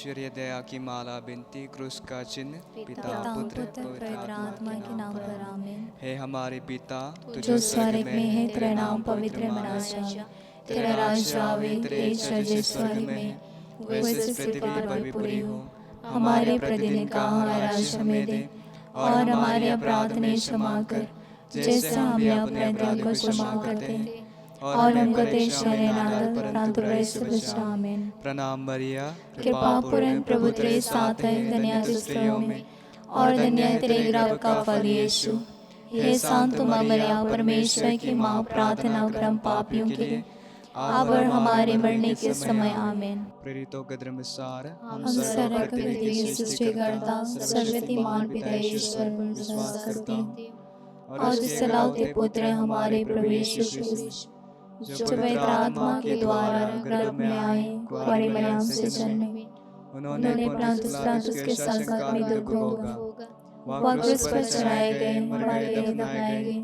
ईश्वरीय दया की माला बिनती क्रूस का चिन्ह पिता पुत्र पवित्र आत्मा के नाम पर आमीन। हे हमारे पिता जो स्वर्ग में है, तेरा नाम पवित्र मना जाए, तेरा राज्य आवे, तेरी इच्छा जैसे स्वर्ग में है, वैसे पृथ्वी पर भी पूरी हो। हमारे प्रतिदिन का आहार आज हमें दे, और हमारे अपराध ने क्षमा कर, जैसे हम भी अपने अपराध को क्षमा करते हैं, और हमको परीक्षा में न डाल, परंतु बुराई से बचा। आमीन। प्रणाम मरिया, कृपा पूर्ण प्रभु तेरे साथ है, धन्य तू स्त्रियों में, और धन्य है तेरे गर्भ का फल यीशु। हे शांत माँ मरिया, परमेश्वर की माँ, प्रार्थना कर हम पापियों के लिए, अब और हमारे मरने के समय। आमीन। प्रेरितों के धर्मसार हम सर्वकृत की सृष्टिकर्ता सर्वशक्तिमान पिता ईश्वर पर विश्वास करते हैं, और उसके लाते पुत्र हमारे प्रभु यीशु क्रिस्त, जो पवित्र आत्मा के द्वारा गर्भ में आए, कुंवारी मरियम से जन्मे, उन्होंने पिलातुस के संकट में दुख भोगा, वह क्रूस पर चढ़ाए गए, मर गए, दफनाए गए,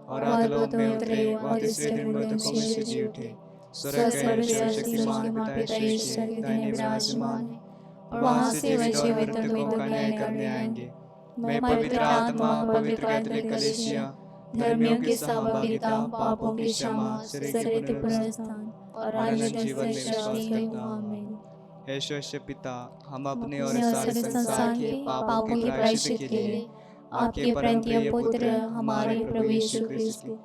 और अधोलोक में उतरे, और तीसरे दिन मृतकों में से जी उठे। स्वर्ग पर शक्तिमान पिता ईश्वर के दाहिने विराजमान है, और वहाँ से वह जीवितों को न्याय करने आएंगे। मैं पवित्र आत्मा, पवित्र कैथोलिक कलीसिया, धर्मियों की सहभागिता, पापों की क्षमा, शरीर के पुनरुत्थान और अनंत जीवन में विश्वास करता हूँ। आमीन। हे स्वर्गीय पिता, हम अपने और और सारे संसार के पापों के प्रायश्चित के लिए आपके प्रिय पुत्र हमारे प्रभु यीशु क्रिस्त के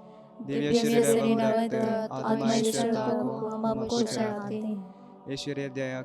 दिव्य शरीर एवं रक्त आत्मा ईश्वर को हम आपको चढ़ाते हैं। ईश्वरीय दया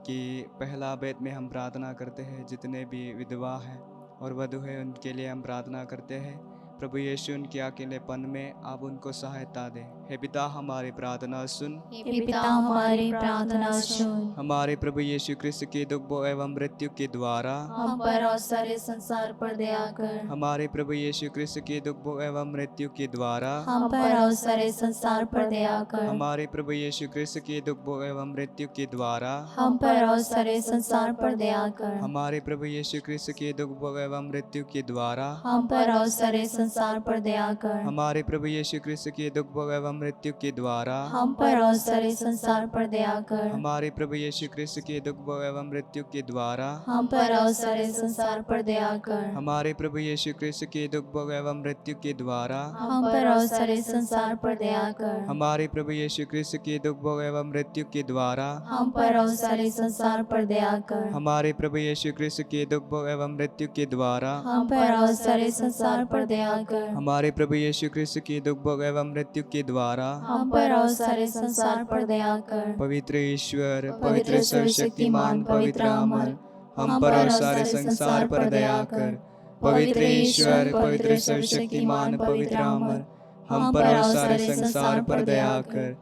की पहला वेद में हम प्रार्थना करते हैं, जितने भी विधवा हैं और वधु हैं उनके लिए हम प्रार्थना करते हैं। प्रभु यीशु उनके अकेलेपन में आप उनको सहायता दें। हे पिता हमारी प्रार्थना सुन, हे पिता हमारी प्रार्थना सुन। हमारे प्रभु यीशु क्रिस्त के दुख एवं मृत्यु के द्वारा हम पर और सारे संसार पर दया कर। हमारे प्रभु यीशु क्रिस्त के दुख एवं मृत्यु के द्वारा हम पर और सारे संसार पर दया कर। हमारे प्रभु यीशु क्रिस्त के दुख एवं मृत्यु के द्वारा हम पर और सारे संसार पर दया कर। हमारे प्रभु यीशु क्रिस्त के दुख एवं मृत्यु के द्वारा हम पर और सारे संसार पर दया कर। हमारे प्रभु यीशु क्रिस्त के दुख एवं मृत्यु के द्वारा हम पर और सारे संसार पर दया कर। हमारे प्रभु यीशु क्रिस्त के दुख एवं मृत्यु के द्वारा हम पर और सारे संसार पर दया कर। हमारे प्रभु यीशु क्रिस्त के दुख एवं मृत्यु के द्वारा हम पर और सारे संसार पर दया कर। हमारे प्रभु यीशु क्रिस्त के दुख एवं मृत्यु के द्वारा हम पर और सारे संसार पर दया कर। हमारे प्रभु यीशु क्रिस्त के दुख एवं मृत्यु के द्वारा हम पर और सारे संसार पर दया कर। हमारे प्रभु यीशु क्रिस्त के दुख एवं मृत्यु के द्वारा हम पर और सारे संसार पर दया कर। पवित्र ईश्वर, पवित्र सर्वशक्तिमान, पवित्र अमर, हम पर और सारे संसार पर दया कर। पवित्र ईश्वर, पवित्र सर्वशक्तिमान, पवित्र अमर, हम पर और सारे संसार पर दया कर।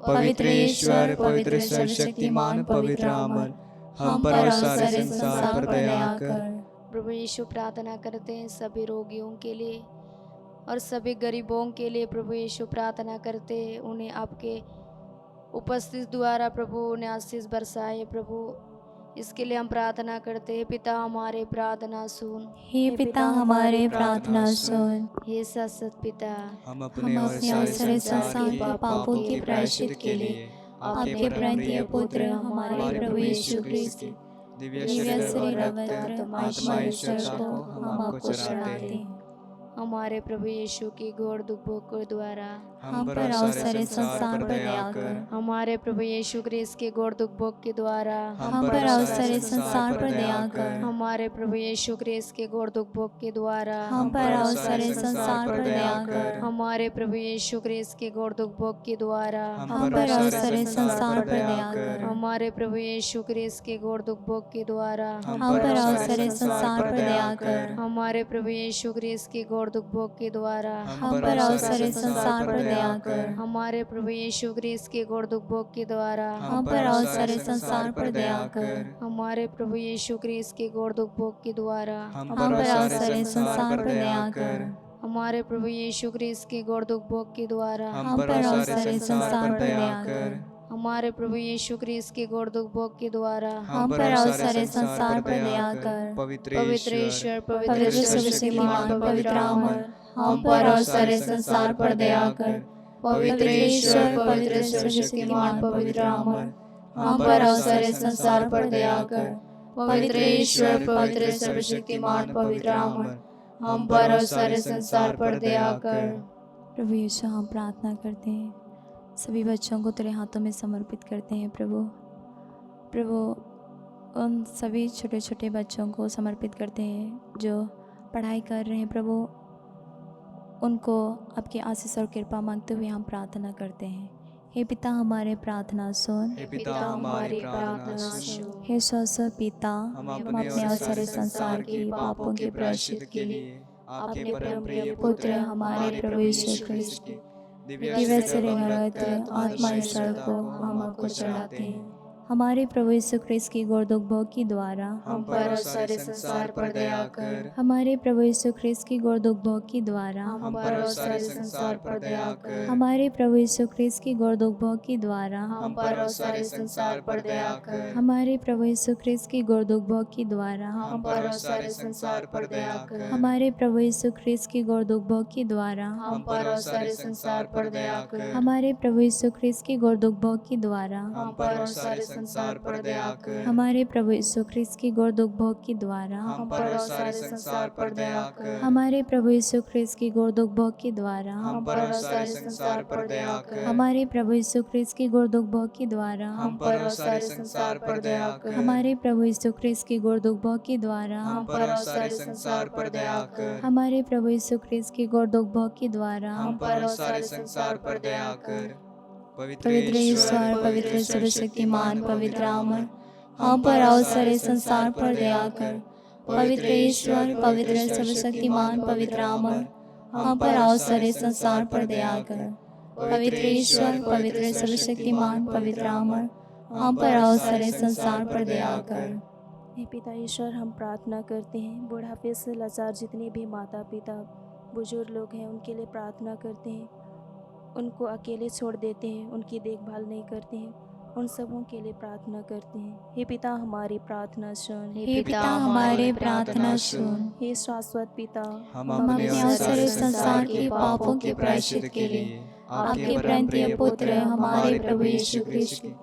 पवित्र ईश्वर, पवित्र सर्वशक्तिमान, पवित्र अमर, हम पर और सारे संसार पर दया कर। प्रभु यीशु प्रार्थना करते हैं सभी रोगियों के लिए और सभी गरीबों के लिए। प्रभु यीशु प्रार्थना करते हैं उन्हें आपके उपस्थित द्वारा प्रभु उन्हें आशीष बरसाए। प्रभु इसके लिए हम प्रार्थना करते हैं, पिता हमारे प्रार्थना सुन। हे पिता हमारे प्रार्थना सुन। हे सत पिता, हम अपने और सारे संसार के पापों के प्रायश्चित के लिए आपके प्रिय पुत्र हमारे प्रभु यीशु क्रिस्त के दिव्य शरीर एवं रक्त आत्मा ईश्वर को हम आपको चढ़ाते हैं। हमारे प्रभु यीशु की घोर दुखों के द्वारा हम पर और सारे संसार पर दया कर। हमारे प्रभु यीशु क्रिस्त के घोर दुखों के द्वारा हम पर और सारे संसार पर दया कर। हमारे प्रभु यीशु क्रिस्त के घोर दुखों के द्वारा हम पर और सारे संसार पर दया कर। हमारे प्रभु यीशु क्रिस्त के घोर दुखों के द्वारा हम पर और सारे संसार पर दया कर। हमारे प्रभु यीशु क्रिस्त के घोर दुखों के द्वारा हम पर और सारे संसार पर दया कर। हमारे प्रभु यीशु क्रिस्त के घोर दुखों के द्वारा हम पर और सारे संसार पर दया कर। हमारे प्रभु यीशु क्रिस्त के घोर दुखों के द्वारा हम पर और सारे संसार पर दया कर। हमारे प्रभु यीशु क्रिस्त के घोर दुखों के द्वारा हम पर और सारे संसार पर दया कर। हमारे प्रभु यीशु क्रिस्त के घोर दुखों के द्वारा हम पर और सारे संसार पर दया कर। हमारे प्रभु यीशु क्रिस्त के घोर दुखों के द्वारा हम पर और सारे संसार पर दया कर। पवित्र ईश्वर, पवित्र पवित्र सर्वशक्तिमान, पवित्र अमर, हम पर और सारे संसार पर दया कर। पवित्र ईश्वर, पवित्र सर्वशक्तिमान, पवित्र अमर, हम पर और सारे संसार पर दया कर। पवित्र ईश्वर, पवित्र सर्वशक्तिमान, पवित्र अमर, हम पर और सारे संसार पर दया कर। प्रभु यीशु, हम प्रार्थना करते हैं, सभी बच्चों को तेरे हाथों में समर्पित करते हैं प्रभु। प्रभु, उन सभी छोटे छोटे बच्चों को समर्पित करते हैं जो पढ़ाई कर रहे हैं प्रभु, उनको आपकी आशीष और कृपा मांगते हुए हम प्रार्थना करते हैं। हे पिता, हमारे प्रार्थना सुन। हे पिता, हमारी प्रार्थना सुन। हे स्वस्थ पिता, हम अपने और सारे संसार के पापों के प्रायश्चित के लिए आपके परम प्रिय पुत्र हमारे प्रभु यीशु ख्रिस्त की दिव्य शरीर आत्मा ईश्वर को हम आपको चढ़ाते हैं। हमारे प्रभु यीशु ख्रिस्त की गोरदुख भोग की द्वारा हम पर और सारे संसार पर दया कर। हमारे प्रभु यीशु ख्रिस्त की गोरदुख भोग की द्वारा हम पर और सारे संसार पर दया कर। हमारे प्रभु यीशु ख्रिस्त की गोरदुख भोग की द्वारा हम पर और सारे संसार पर दया कर। हमारे प्रभु यीशु ख्रिस्त की गोरदुख भोग की द्वारा हम पर और सारे संसार पर दया कर। हमारे प्रभु यीशु ख्रिस्त की गोरदुख भोग की द्वारा हम पर और सारे संसार पर दया कर। हमारे प्रभु यीशु ख्रिस्त की गोरदुख भोग की द्वारा हम पर और सारे संसार पर दया कर। हमारे प्रभु यीशु ख्रिस्त की गोरदुख भोग की द्वारा हम पर और सारे संसार पर दया कर। हमारे प्रभु यीशु ख्रिस्त की गोरदुख भोग की द्वारा हम पर और सारे संसार पर दया कर। हमारे प्रभु यीशु ख्रिस्त की गोरदुख भोग की द्वारा हम पर और सारे संसार पर दया कर। हमारे प्रभु यीशु ख्रिस्त की गोरदुख भोग की द्वारा हम पर और सारे संसार पर दया कर। हमारे प्रभु यीशु ख्रिस्त की गोरदुख भोग की द्वारा हम पर और सारे संसार पर दया कर। पवित्र ईश्वर, पवित्र सर्वशक्तिमान, पवित्र अमर, हम पर और सारे संसार पर दया कर। पवित्र ईश्वर, पवित्र सर्वशक्तिमान, पवित्र अमर, हम पर और सारे संसार पर दया कर। पवित्र ईश्वर, पवित्र सर्वशक्तिमान, पवित्र अमर, हम पर और सारे संसार पर दया कर। हे पिता ईश्वर, हम प्रार्थना करते हैं, बुढ़ापे से लाचार जितने भी माता पिता बुजुर्ग लोग हैं उनके लिए प्रार्थना करते हैं, उनको अकेले छोड़ देते हैं, उनकी देखभाल नहीं करते हैं, उन सबों के लिए प्रार्थना करते हैं। हे पिता, हमारी प्रार्थना सुन। हे पिता, हमारे प्रार्थना सुन। हे शाश्वत पिता, हम अपने और सारे संसार के पापों के प्रायश्चित के लिए आपके प्रिय पुत्र हमारे प्रभु यीशु ख्रिस्त की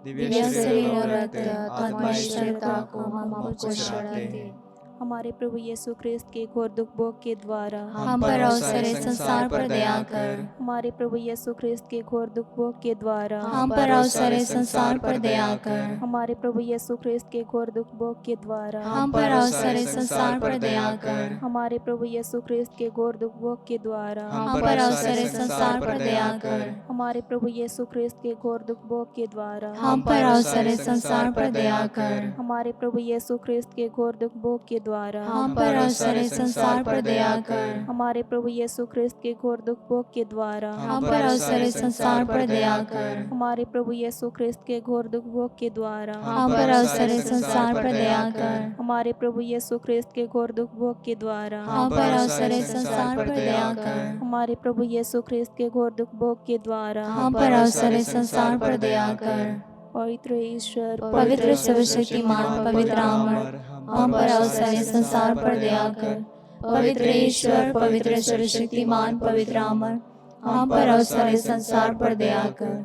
दिव्य शरीर और रक्त आत्मा ईश्वरता को हम आपको चढ़ाते हैं। हमारे प्रभु यीशु ख्रिस्त के घोर दुख भोग के द्वारा हम पर और सारे संसार पर दया कर। हमारे प्रभु यीशु ख्रिस्त के घोर दुख भोग के द्वारा हम पर और सारे संसार पर दया कर। हमारे प्रभु यीशु ख्रिस्त के घोर दुख भोग के द्वारा हम पर और सारे संसार पर दया कर। हमारे प्रभु यीशु ख्रिस्त के घोर दुख भोग के द्वारा हम पर और सारे संसार पर दया कर। हमारे प्रभु यीशु ख्रिस्त के घोर दुख भोग के द्वारा हम पर और सारे संसार पर दया कर। हमारे प्रभु यीशु ख्रिस्त के घोर दुख भोग के द्वारा हम पर और सारे संसार पर दया कर। हमारे प्रभु यीशु ख्रिस्त के घोर दुख भोग के द्वारा हम पर और सारे संसार पर दया कर। हमारे प्रभु यीशु ख्रिस्त के घोर दुख भोग के द्वारा हम पर और सारे संसार पर दया कर। हमारे प्रभु यीशु ख्रिस्त के घोर दुख भोग के द्वारा हम पर और सारे संसार पर दया कर। हमारे प्रभु यीशु ख्रिस्त के घोर दुख भोग के द्वारा हम पर और सारे संसार पर दया कर। पवित्र ईश्वर, पवित्र सर्वशक्तिमान, पवित्र अमर, हम पर और सारे संसार पर दया कर। पवित्र ईश्वर, पवित्र सर्वशक्तिमान, पवित्र अमर, हम पर और सारे संसार पर दया कर।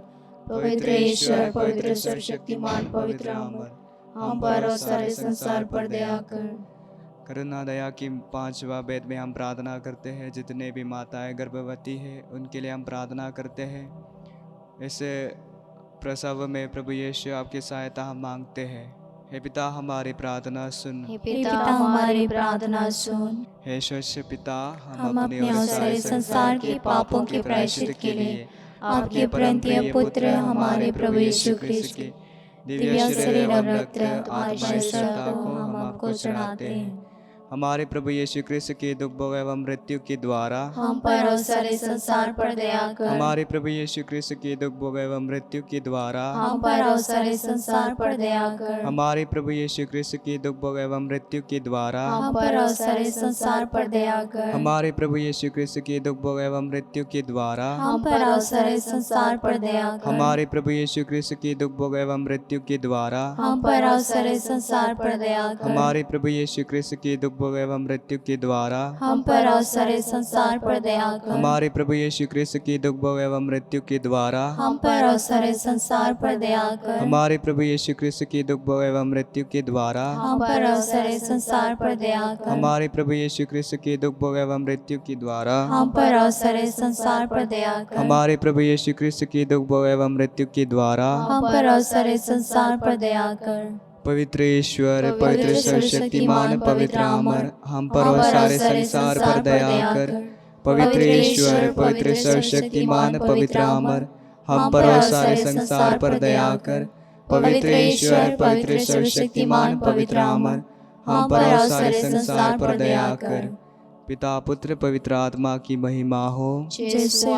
पवित्र ईश्वर, पवित्र सर्वशक्तिमान, पवित्र अमर, हम पर और सारे संसार पर दया कर। करुणा दया की 5वां वेद में हम प्रार्थना करते हैं, जितने भी माताएं गर्भवती हैं उनके लिए हम प्रार्थना करते हैं। इसे प्रसव में प्रभु यीशु आपकी सहायता हम मांगते हैं। हे पिता, हमारी प्रार्थना सुन। हे हे पिता, पिता, हमारी प्रार्थना सुन। हे स्वच्छ पिता, हम अपने और सारे संसार के पापों के प्रायश्चित के लिए आपके प्रिय पुत्र हमारे प्रभु यीशु ख्रिस्त की दिव्य शरीर और रक्त आत्मा ईश्वरता को हम आपको चढ़ाते हैं। हमारे प्रभु यीशु ख्रिस्त के दुख भोग एवं मृत्यु के द्वारा हम पर और सारे संसार पर दया कर। हमारे प्रभु यीशु ख्रिस्त के दुख भोग एवं मृत्यु के द्वारा हम पर और सारे संसार पर दया कर। हमारे प्रभु यीशु ख्रिस्त के दुख भोग एवं मृत्यु के द्वारा हम पर और सारे संसार पर दया कर। हमारे प्रभु यीशु ख्रिस्त के दुख भोग एवं मृत्यु के द्वारा हम पर और सारे संसार पर दया कर। हमारे प्रभु यीशु ख्रिस्त के दुख भोग एवं मृत्यु के द्वारा हम पर और सारे संसार पर दया कर। हमारे प्रभु यीशु ख्रिस्त के दुख भोग एवं मृत्यु के द्वारा हम पर और सारे संसार पर दया कर। हमारे प्रभु यीशु क्रिस्त की दुख भोग एवं मृत्यु के द्वारा हम पर और सारे संसार पर दया कर। हमारे प्रभु यीशु क्रिस्त की दुख भोग एवं मृत्यु के द्वारा हम पर और सारे संसार पर दया कर। हमारे प्रभु यीशु क्रिस्त की दुख भोग एवं मृत्यु के द्वारा हम पर और सारे संसार पर दया कर। हमारे प्रभु यीशु क्रिस्त की दुख भोग एवं मृत्यु के द्वारा हम पर और सारे संसार पर दया कर। पवित्र ईश्वर, पवित्र सर्वशक्तिमान, पवित्र अमर, हम पर और सारे संसार पर दया कर। पवित्र ईश्वर, पवित्र सर्वशक्तिमान, पवित्र अमर, हम पर और सारे संसार पर दया कर। पवित्र ईश्वर, पवित्र सर्वशक्तिमान, पवित्र अमर, हम पर और सारे संसार पर दया कर। पिता पुत्र पवित्र आत्मा की महिमा हो। जैसे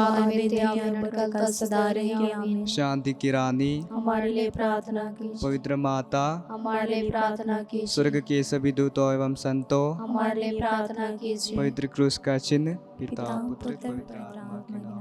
का सदा रहे। आमीन। शांति की रानी हमारे लिए प्रार्थना कीजिए। पवित्र माता हमारे लिए प्रार्थना कीजिए। स्वर्ग के सभी दूतों एवं संतों हमारे लिए प्रार्थना कीजिए। पवित्र क्रूस का चिन्ह पिता पिता, पुत्र पुत्र, पवित्र आत्मा के नाम।